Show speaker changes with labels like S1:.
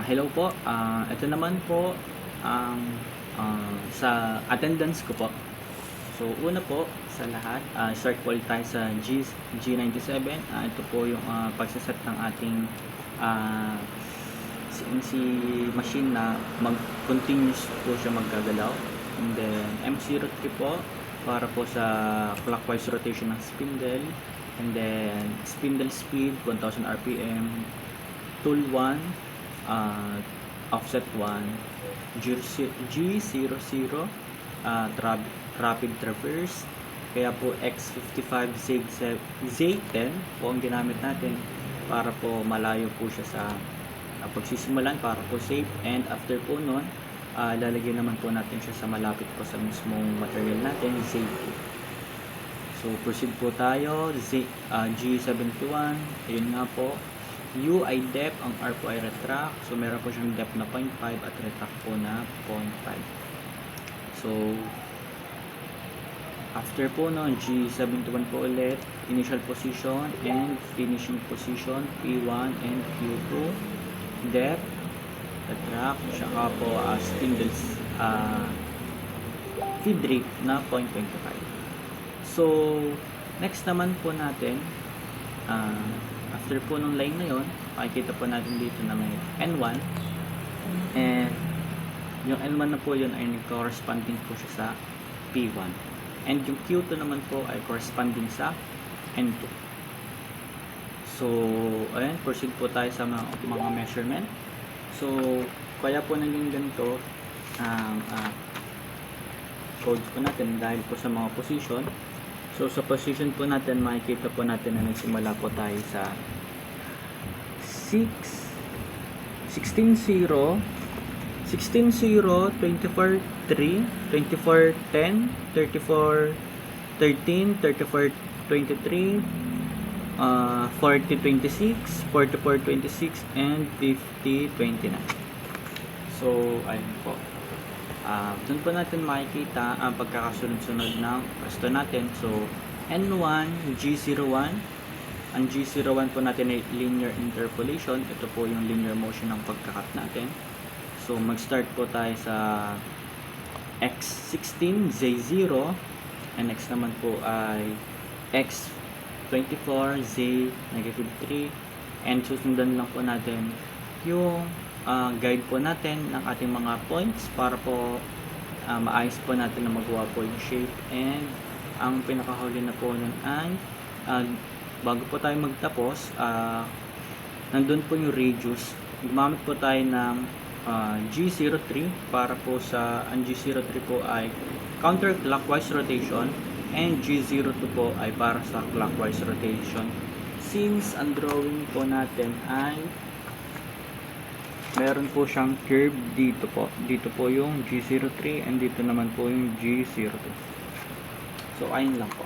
S1: Hello po. Ito naman po ang sa attendance ko po. So, una po sa lahat, start po ulit tayo sa G97. Ito po yung pagsaset ng ating CNC machine na continuous po siya maggagalaw. And then, M03 po para po sa clockwise rotation ng spindle. And then, spindle speed, 1000 RPM. Tool 1, offset 1, G00, rapid traverse, kaya po X55 Z10 po ang ginamit natin para po malayo po siya sa pagsisimulan, para po safe. And after po nun, lalagyan naman po natin siya sa malapit po sa mismong material natin, Z2. So proceed po tayo, G71, ayun nga po, U ay depth, ang R po ay retract. So meron po siyang depth na 0.5 at retract po na 0.5. So after po no, G71 po ulit, initial position and finishing position, P1 and Q2, depth, retract, saka po spindles feed rate na 0.25. So next naman po natin, after po nung line na yon, makikita po natin dito na may N1, and yung N1 na po yun ay corresponding po siya sa P1, and yung Q2 naman po ay corresponding sa N2. So ayan, proceed po tayo sa mga measurement. So kaya po naging ganito ang codes po natin dahil po sa mga position. So sa position po natin, makikita po natin na nagsimula po tayo sa 16-0, 16-0, 24-3, 24-10, 34-13, 34-23, 40-26, 44-26, and 50-29. So ayun po. Doon po natin makikita ang pagkakasunod-sunod ng pwesto natin. So N1, G01, ang G01 po natin ay linear interpolation. Ito po yung linear motion ng pagkakat natin. So mag-start po tayo sa X16, Z0, and next naman po ay X24, Z-3, and susundan lang po natin yung guide po natin ng ating mga points para po maayos po natin na magawa po yung shape. And ang pinakahuli na po nun ay bago po tayo magtapos, nandun po yung radius. Gumamit po tayo ng G03 para po sa ang G03 po ay counterclockwise rotation, and G02 po ay para sa clockwise rotation. Since ang drawing po natin ay meron po siyang curve dito po. Dito po yung G03 and dito naman po yung G02. So ayun lang po.